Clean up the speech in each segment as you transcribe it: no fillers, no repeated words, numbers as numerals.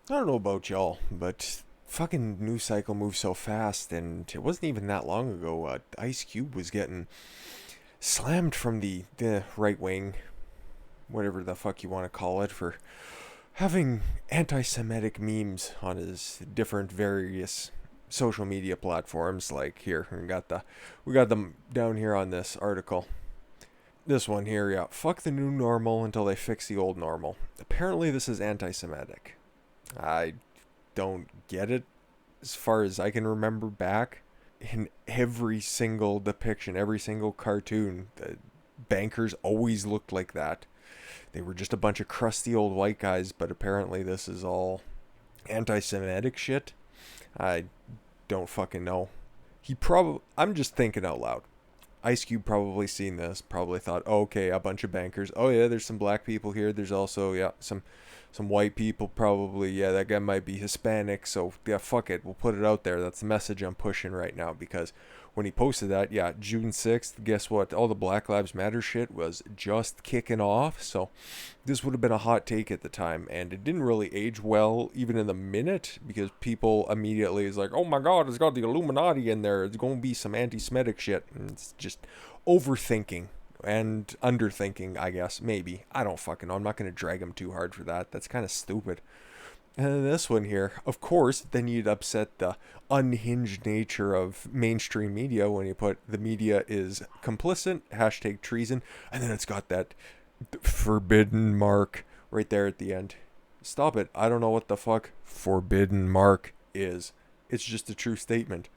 I don't know about y'all, but fucking news cycle moves so fast, and it wasn't even that long ago. Ice Cube was getting slammed from the right wing, whatever the fuck you want to call it, for having anti-Semitic memes on his different various social media platforms. Like here, we got them down here on this article. This one here, yeah. Fuck the new normal until they fix the old normal. Apparently, this is anti-Semitic. I don't get it. As far as I can remember back, in every single depiction, every single cartoon, the bankers always looked like that. They were just a bunch of crusty old white guys, but apparently this is all anti-Semitic shit. I don't fucking know. I'm just thinking out loud. Ice Cube probably seen this, probably thought, oh, okay, a bunch of bankers. Oh yeah, there's some black people here. There's also, yeah, some white people probably. Yeah, that guy might be Hispanic. So yeah, fuck it, we'll put it out there. That's the message I'm pushing right now, because when he posted that, yeah, June 6th, guess what? All the Black Lives Matter shit was just kicking off. So this would have been a hot take at the time, and it didn't really age well even in the minute, because people immediately is like, oh my god, it's got the Illuminati in there. It's going to be some anti-Semitic shit. And it's just overthinking and underthinking, I guess. Maybe. I don't fucking know. I'm not going to drag him too hard for that. That's kind of stupid. And then this one here, of course, then you'd upset the unhinged nature of mainstream media when you put the media is complicit, hashtag treason, and then it's got that forbidden mark right there at the end. Stop it. I don't know what the fuck forbidden mark is. It's just a true statement.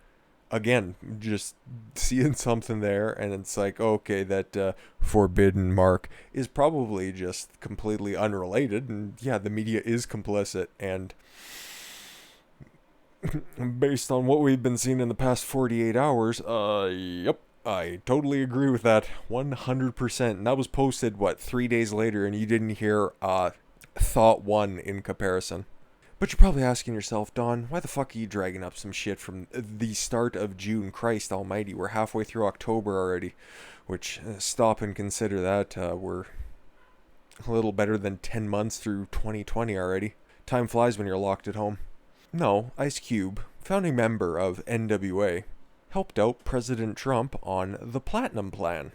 Again, just seeing something there, and it's like, okay, that forbidden mark is probably just completely unrelated, and yeah, the media is complicit, and based on what we've been seeing in the past 48 hours, yep, I totally agree with that 100%. And that was posted, what, 3 days later, and you didn't hear thought one in comparison. But you're probably asking yourself, Don, why the fuck are you dragging up some shit from the start of June? Christ almighty, we're halfway through October already. Which, stop and consider that. We're a little better than 10 months through 2020 already. Time flies when you're locked at home. No, Ice Cube, founding member of NWA, helped out President Trump on the Platinum Plan.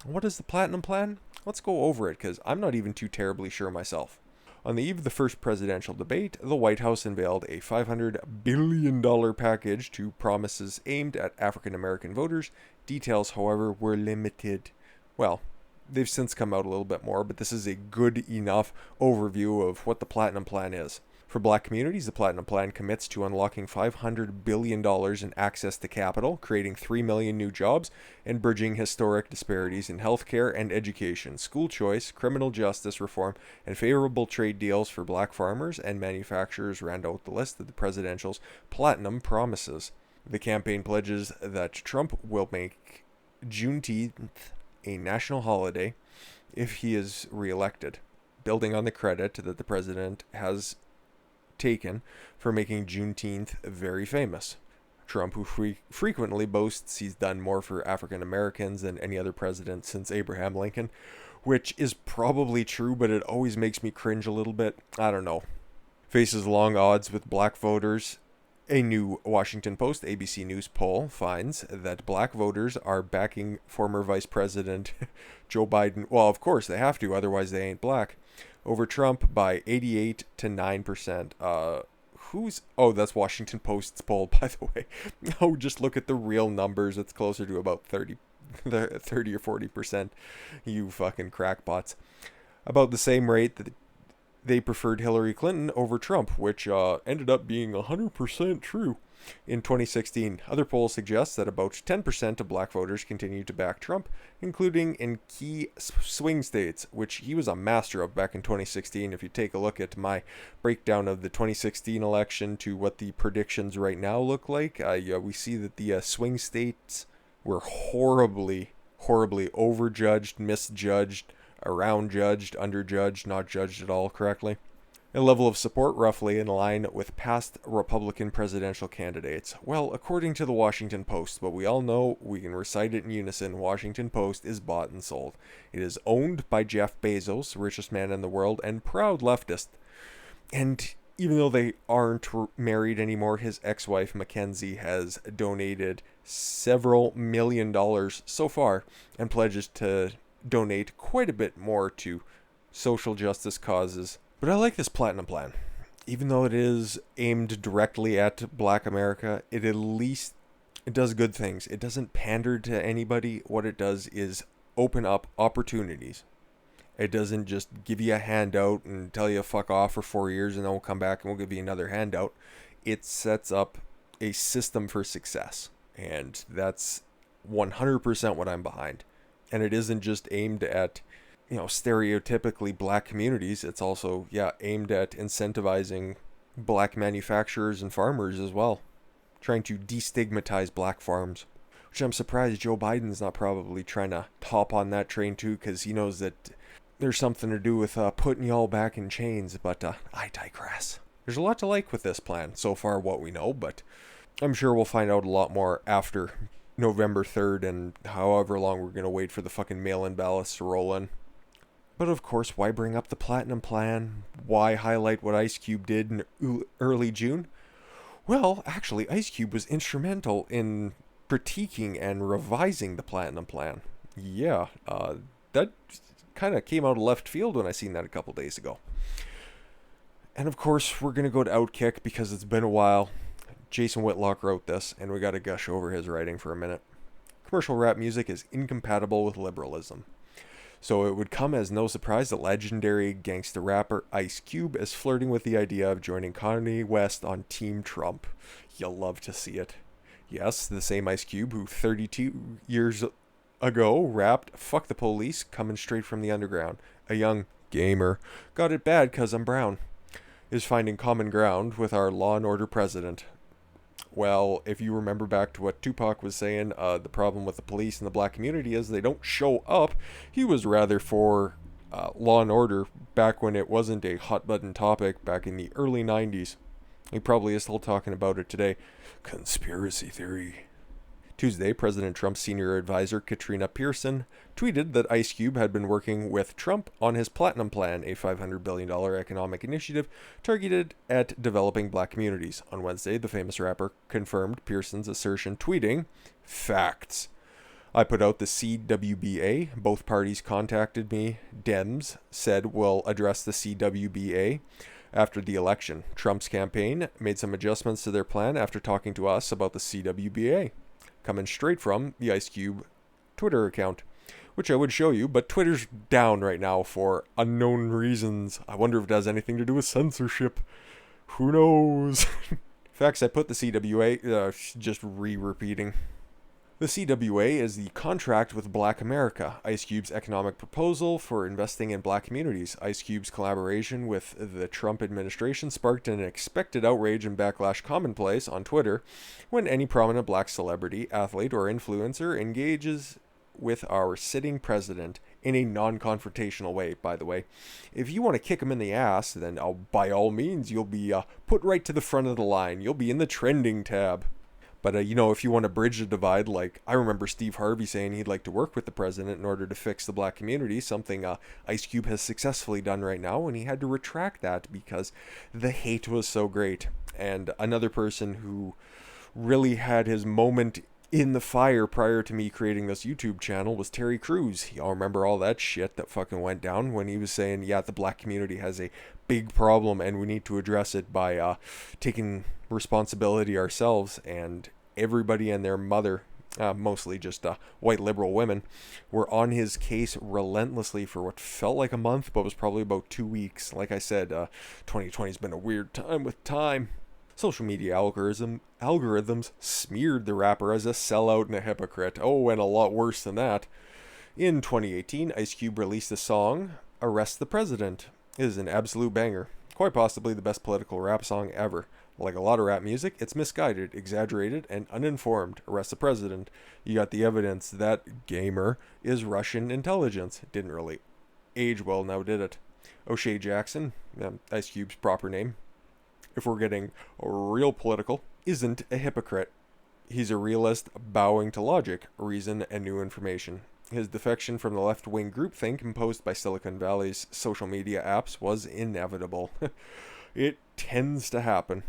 What is the Platinum Plan? Let's go over it, because I'm not even too terribly sure myself. On the eve of the first presidential debate, the White House unveiled a $500 billion package to promises aimed at African American voters. Details, however, were limited. Well, they've since come out a little bit more, but this is a good enough overview of what the Platinum Plan is. For black communities, the Platinum Plan commits to unlocking $500 billion in access to capital, creating 3 million new jobs, and bridging historic disparities in healthcare and education, school choice, criminal justice reform, and favorable trade deals for black farmers and manufacturers round out the list of the presidential's platinum promises. The campaign pledges that Trump will make Juneteenth a national holiday if he is reelected, building on the credit that the president has taken for making Juneteenth very famous. Trump, who frequently boasts he's done more for African Americans than any other president since Abraham Lincoln, which is probably true, but it always makes me cringe a little bit. I don't know. Faces long odds with black voters. A new Washington Post ABC News poll finds that black voters are backing former Vice President Joe Biden. Well, of course they have to, otherwise they ain't black. Over Trump by 88 to 9%. That's Washington Post's poll, by the way. Oh, just look at the real numbers. It's closer to about 30 or 40%. You fucking crackpots. About the same rate that they preferred Hillary Clinton over Trump, which ended up being 100% true. In 2016, other polls suggest that about 10% of black voters continue to back Trump, including in key swing states, which he was a master of back in 2016. If you take a look at my breakdown of the 2016 election to what the predictions right now look like, we see that the swing states were horribly, horribly overjudged, misjudged, around judged, underjudged, not judged at all correctly. A level of support roughly in line with past Republican presidential candidates. Well, according to the Washington Post, but we all know, we can recite it in unison, Washington Post is bought and sold. It is owned by Jeff Bezos, richest man in the world, and proud leftist. And even though they aren't married anymore, his ex-wife Mackenzie has donated several $1 million so far and pledges to donate quite a bit more to social justice causes. But I like this platinum plan. Even though it is aimed directly at Black America, it does good things. It doesn't pander to anybody. What it does is open up opportunities. It doesn't just give you a handout and tell you fuck off for 4 years and then we'll come back and we'll give you another handout. It sets up a system for success. And that's 100% what I'm behind. And it isn't just aimed at, stereotypically black communities. It's also, aimed at incentivizing black manufacturers and farmers as well. Trying to destigmatize black farms. Which I'm surprised Joe Biden's not probably trying to hop on that train too, because he knows that there's something to do with putting y'all back in chains, but I digress. There's a lot to like with this plan, so far what we know, but I'm sure we'll find out a lot more after November 3rd and however long we're going to wait for the fucking mail-in ballots to roll in. But of course, why bring up the platinum plan? Why highlight what Ice Cube did in early June? Well, actually, Ice Cube was instrumental in critiquing and revising the platinum plan. Yeah, that kind of came out of left field when I seen that a couple days ago. And of course, we're going to go to Outkick because it's been a while. Jason Whitlock wrote this, and we got to gush over his writing for a minute. Commercial rap music is incompatible with liberalism. So it would come as no surprise that legendary gangster rapper Ice Cube is flirting with the idea of joining Kanye West on Team Trump. You'll love to see it. Yes, the same Ice Cube who 32 years ago rapped "Fuck the police" coming straight from the underground. A young gamer, got it bad 'cause I'm brown, is finding common ground with our law and order president. Well, if you remember back to what Tupac was saying, the problem with the police and the black community is they don't show up. He was rather for law and order back when it wasn't a hot button topic back in the early 90s. He probably is still talking about it today. Conspiracy theory. Tuesday, President Trump's senior advisor, Katrina Pearson, tweeted that Ice Cube had been working with Trump on his Platinum Plan, a $500 billion economic initiative targeted at developing black communities. On Wednesday, the famous rapper confirmed Pearson's assertion, tweeting, "Facts. I put out the CWBA. Both parties contacted me. Dems said we'll address the CWBA after the election. Trump's campaign made some adjustments to their plan after talking to us about the CWBA." Coming straight from the Ice Cube Twitter account, which I would show you, but Twitter's down right now for unknown reasons. I wonder if it has anything to do with censorship. Who knows? Facts, I put the CWA, just re-repeating. The CWA is the Contract with Black America, Ice Cube's economic proposal for investing in black communities. Ice Cube's collaboration with the Trump administration sparked an expected outrage and backlash commonplace on Twitter when any prominent black celebrity, athlete, or influencer engages with our sitting president in a non-confrontational way, by the way. If you want to kick him in the ass, then by all means, you'll be put right to the front of the line. You'll be in the trending tab. But, if you want to bridge the divide, like I remember Steve Harvey saying he'd like to work with the president in order to fix the black community, something Ice Cube has successfully done right now, and he had to retract that because the hate was so great. And another person who really had his moment in the fire prior to me creating this YouTube channel was Terry Crews. Y'all remember all that shit that fucking went down when he was saying, the black community has a big problem and we need to address it by taking responsibility ourselves. And everybody and their mother, mostly just white liberal women, were on his case relentlessly for what felt like a month, but was probably about 2 weeks. Like I said, 2020 has been a weird time with time. Social media algorithms smeared the rapper as a sellout and a hypocrite. Oh, and a lot worse than that. In 2018, Ice Cube released the song "Arrest the President." It is an absolute banger. Quite possibly the best political rap song ever. Like a lot of rap music, it's misguided, exaggerated, and uninformed. Arrest the President. You got the evidence that gamer is Russian intelligence. Didn't really age well now, did it? O'Shea Jackson, Ice Cube's proper name, if we're getting real political, isn't a hypocrite. He's a realist bowing to logic, reason, and new information. His defection from the left-wing groupthink imposed by Silicon Valley's social media apps was inevitable. It tends to happen.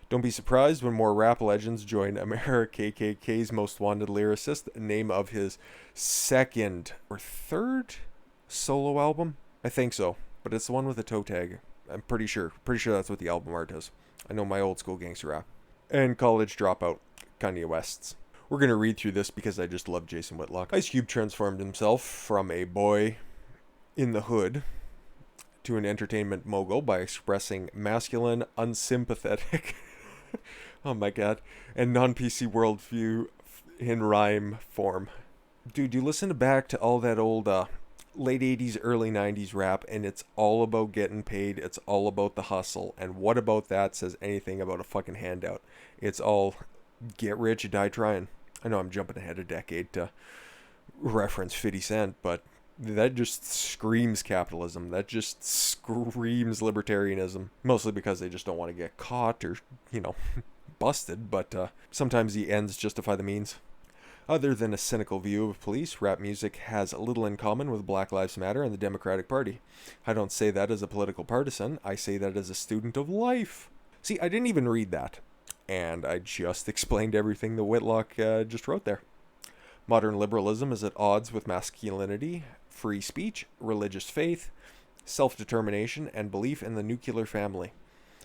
Don't be surprised when more rap legends join America KKK's most wanted lyricist, name of his second or third solo album? I think so, but it's the one with the toe tag. I'm pretty sure. Pretty sure that's what the album art is. I know my old school gangster rap. And college dropout, Kanye West's. We're going to read through this because I just love Jason Whitlock. Ice Cube transformed himself from a boy in the hood to an entertainment mogul by expressing masculine, unsympathetic, oh my god, and non-PC worldview in rhyme form. Dude, you listen back to all that old late 80s, early 90s rap, and it's all about getting paid. It's all about the hustle. And what about that says anything about a fucking handout? It's all get rich or die trying. I know I'm jumping ahead a decade to reference 50 Cent, but that just screams capitalism. That just screams libertarianism. Mostly because they just don't want to get caught or, busted, but sometimes the ends justify the means. Other than a cynical view of police, rap music has little in common with Black Lives Matter and the Democratic Party. I don't say that as a political partisan, I say that as a student of life. See, I didn't even read that, and I just explained everything that Whitlock just wrote there. Modern liberalism is at odds with masculinity, free speech, religious faith, self-determination, and belief in the nuclear family.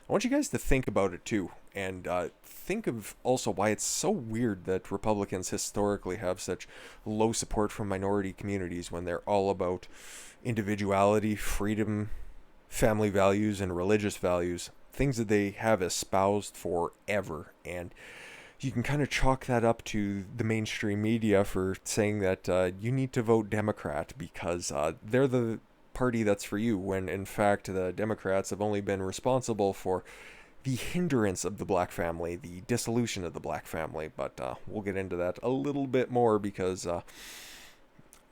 I want you guys to think about it too, and think of also why it's so weird that Republicans historically have such low support from minority communities when they're all about individuality, freedom, family values, and religious values, things that they have espoused forever. And you can kind of chalk that up to the mainstream media for saying that you need to vote Democrat because they're the party that's for you, when in fact the Democrats have only been responsible for the hindrance of the black family, the dissolution of the black family. But we'll get into that a little bit more because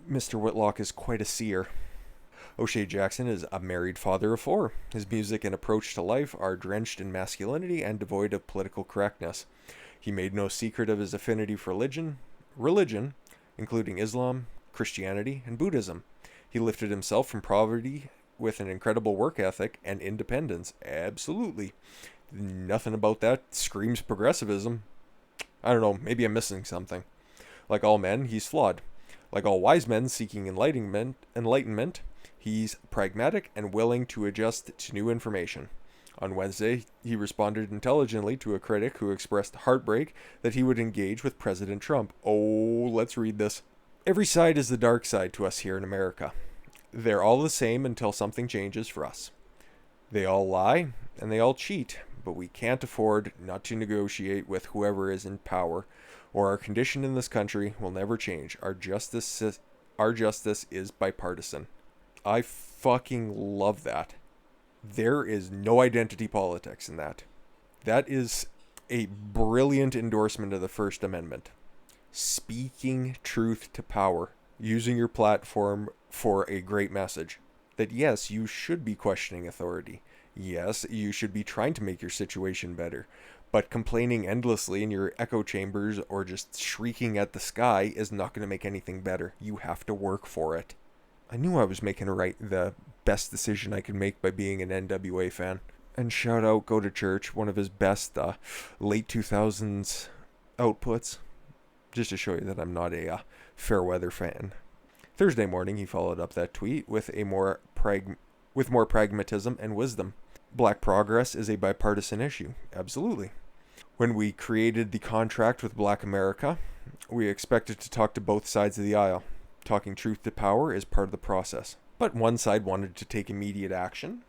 Mr. Whitlock is quite a seer. O'Shea Jackson is a married father of 4. His music and approach to life are drenched in masculinity and devoid of political correctness. He made no secret of his affinity for religion, including Islam, Christianity, and Buddhism. He lifted himself from poverty with an incredible work ethic and independence. Absolutely. Nothing about that screams progressivism. I don't know, maybe I'm missing something. Like all men, he's flawed. Like all wise men seeking enlightenment, he's pragmatic and willing to adjust to new information. On Wednesday, he responded intelligently to a critic who expressed heartbreak that he would engage with President Trump. Oh, let's read this. Every side is the dark side to us here in America. They're all the same until something changes for us. They all lie and they all cheat, but we can't afford not to negotiate with whoever is in power, or our condition in this country will never change. Our justice is bipartisan. I fucking love that. There is no identity politics in that. That is a brilliant endorsement of the First Amendment. Speaking truth to power, using your platform for a great message. That yes, you should be questioning authority. Yes, you should be trying to make your situation better. But complaining endlessly in your echo chambers or just shrieking at the sky is not going to make anything better. You have to work for it. I knew I was making the best decision I could make by being an NWA fan. And shout out Go to Church, one of his best late 2000s outputs. Just to show you that I'm not a Fairweather fan. Thursday morning, he followed up that tweet with more pragmatism and wisdom. Black progress is a bipartisan issue. Absolutely. When we created the contract with Black America, we expected to talk to both sides of the aisle. Talking truth to power is part of the process. But one side wanted to take immediate action,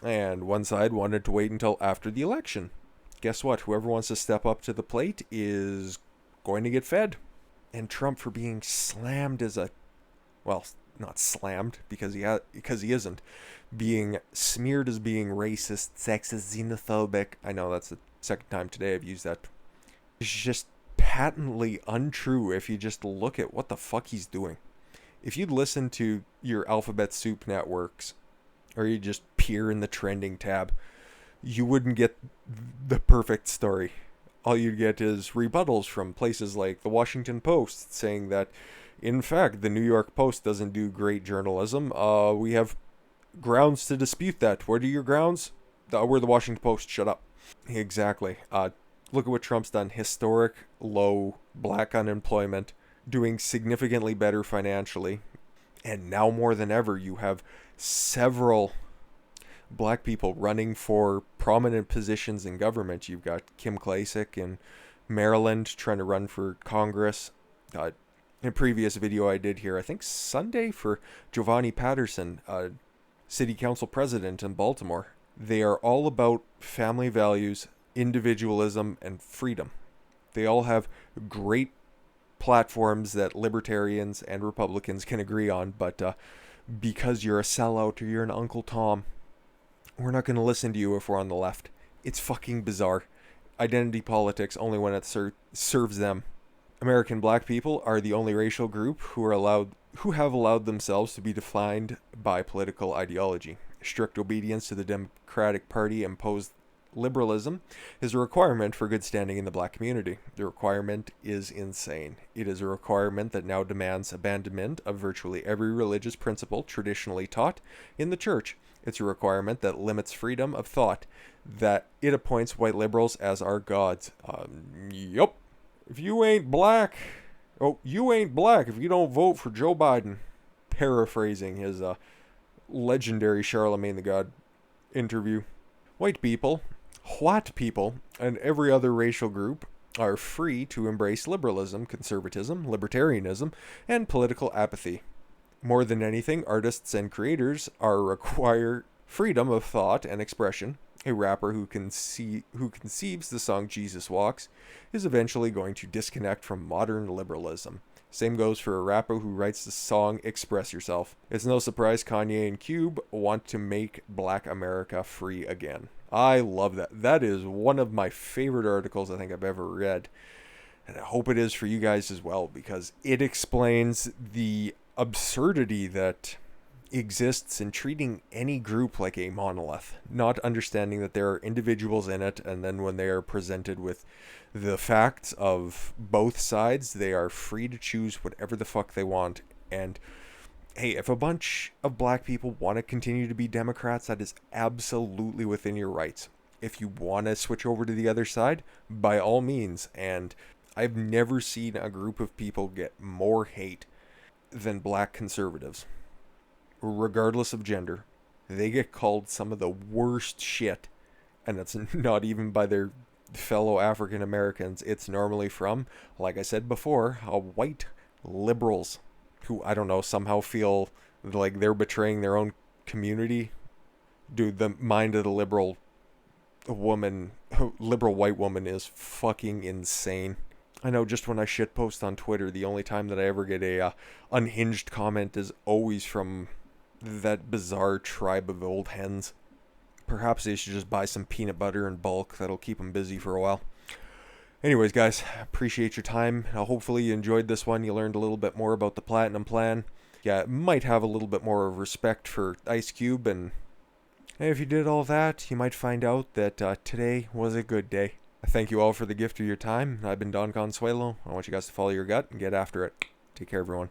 and one side wanted to wait until after the election. Guess what? Whoever wants to step up to the plate is going to get fed. And Trump, for being slammed as not slammed because he isn't, being smeared as being racist, sexist, xenophobic. I know that's the second time today I've used that. It's just patently untrue if you just look at what the fuck he's doing. If you'd listen to your alphabet soup networks, or you just peer in the trending tab, you wouldn't get the perfect story. All you'd get is rebuttals from places like the Washington Post saying that, in fact, the New York Post doesn't do great journalism. We have grounds to dispute that. What are your grounds? We're the Washington Post. Shut up. Exactly. Look at what Trump's done. Historic low black unemployment, doing significantly better financially. And now more than ever, you have several black people running for prominent positions in government. You've got Kim Klacik in Maryland trying to run for Congress. In a previous video I did here, I think Sunday, for Giovanni Patterson, city council president in Baltimore. They are all about family values, individualism, and freedom. They all have great platforms that libertarians and Republicans can agree on, but because you're a sellout or you're an Uncle Tom, we're not going to listen to you if we're on the left. It's fucking bizarre. Identity politics only when it serves them. American black people are the only racial group who have allowed themselves to be defined by political ideology. Strict obedience to the Democratic Party imposed liberalism is a requirement for good standing in the black community. The requirement is insane. It is a requirement that now demands abandonment of virtually every religious principle traditionally taught in the church. It's a requirement that limits freedom of thought, that it appoints white liberals as our gods. Yup. If you ain't black, you ain't black if you don't vote for Joe Biden. Paraphrasing his legendary Charlemagne the God interview. White people, and every other racial group are free to embrace liberalism, conservatism, libertarianism, and political apathy. More than anything, artists and creators require freedom of thought and expression. A rapper who conceives the song Jesus Walks is eventually going to disconnect from modern liberalism. Same goes for a rapper who writes the song Express Yourself. It's no surprise Kanye and Cube want to make Black America free again. I love that. That is one of my favorite articles I think I've ever read. And I hope it is for you guys as well, because it explains the absurdity that exists in treating any group like a monolith, not understanding that there are individuals in it, and then when they are presented with the facts of both sides, they are free to choose whatever the fuck they want. And hey, if a bunch of black people want to continue to be Democrats, that is absolutely within your rights. If you want to switch over to the other side, by all means. And I've never seen a group of people get more hate than black conservatives. Regardless of gender, they get called some of the worst shit, and it's not even by their fellow African Americans. It's normally from, like I said before, white liberals who, I don't know, somehow feel like they're betraying their own community. Dude, the mind of the liberal white woman is fucking insane. I know, just when I shitpost on Twitter, the only time that I ever get a unhinged comment is always from that bizarre tribe of old hens. Perhaps they should just buy some peanut butter in bulk. That'll keep them busy for a while. Anyways, guys, appreciate your time. Hopefully you enjoyed this one. You learned a little bit more about the Platinum Plan. Yeah, might have a little bit more of respect for Ice Cube. And if you did all that, you might find out that today was a good day. I thank you all for the gift of your time. I've been Don Consuelo. I want you guys to follow your gut and get after it. Take care, everyone.